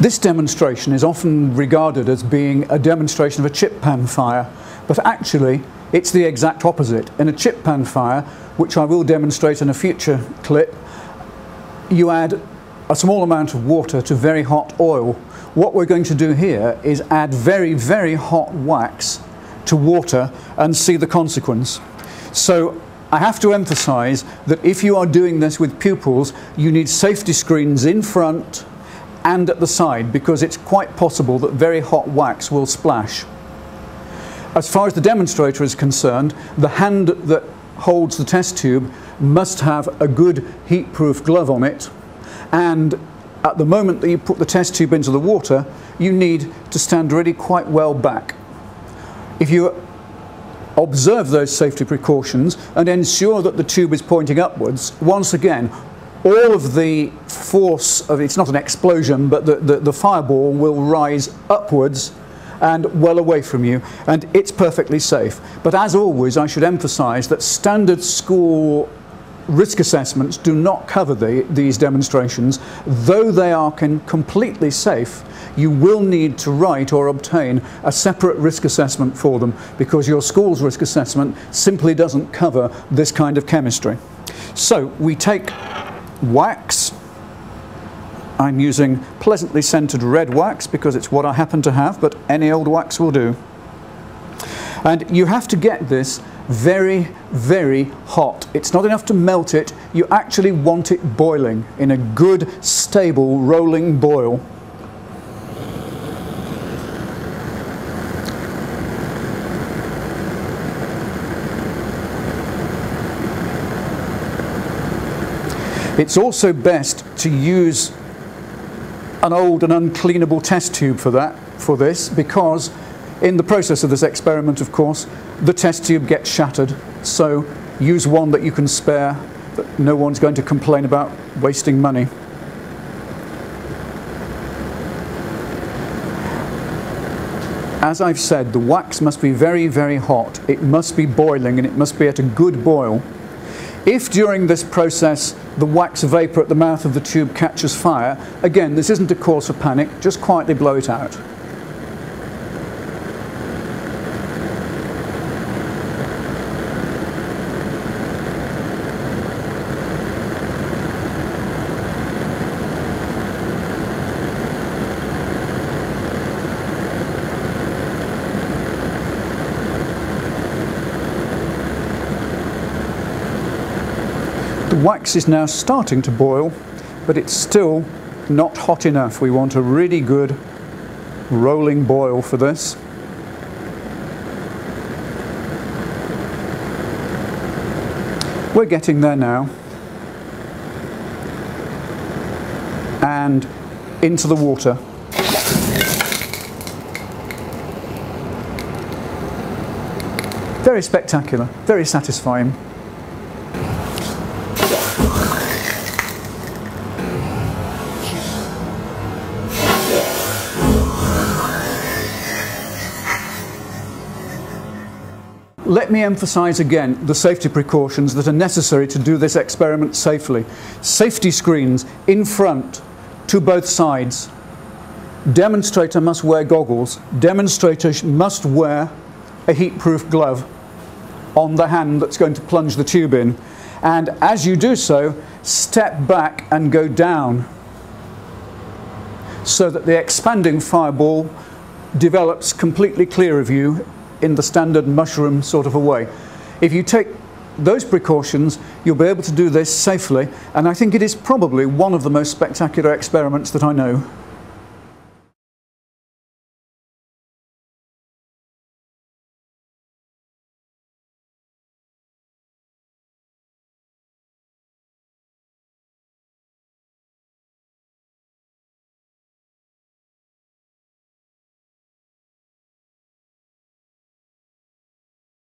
This demonstration is often regarded as being a demonstration of a chip pan fire, but actually it's the exact opposite. In a chip pan fire, which I will demonstrate in a future clip, you add a small amount of water to very hot oil. What we're going to do here is add very, very hot wax to water and see the consequence. So I have to emphasize that if you are doing this with pupils, you need safety screens in front and at the side, because it's quite possible that very hot wax will splash. As far as the demonstrator is concerned, the hand that holds the test tube must have a good heat-proof glove on it, and at the moment that you put the test tube into the water, you need to stand really quite well back. If you observe those safety precautions and ensure that the tube is pointing upwards, once again, all of the force of it's not an explosion, but the fireball will rise upwards and well away from you, and it's perfectly safe. But as always, I should emphasize that standard school risk assessments do not cover these demonstrations. Though they are completely safe, you will need to write or obtain a separate risk assessment for them, because your school's risk assessment simply doesn't cover this kind of chemistry. So we take wax. I'm using pleasantly scented red wax because it's what I happen to have, but any old wax will do. And you have to get this very, very hot. It's not enough to melt it, you actually want it boiling in a good, stable, rolling boil. It's also best to use an old and uncleanable test tube for this, because in the process of this experiment, of course, the test tube gets shattered. So use one that you can spare, that no one's going to complain about wasting money. As I've said, the wax must be very, very hot. It must be boiling, and it must be at a good boil. If during this process the wax vapor at the mouth of the tube catches fire, again, this isn't a cause for panic, just quietly blow it out. The wax is now starting to boil, but it's still not hot enough. We want a really good rolling boil for this. We're getting there now. And into the water. Very spectacular, very satisfying. Let me emphasize again the safety precautions that are necessary to do this experiment safely. Safety screens in front to both sides. Demonstrator must wear goggles. Demonstrator must wear a heat-proof glove on the hand that's going to plunge the tube in. And as you do so, step back and go down so that the expanding fireball develops completely clear of you in the standard mushroom sort of a way. If you take those precautions, you'll be able to do this safely, and I think it is probably one of the most spectacular experiments that I know.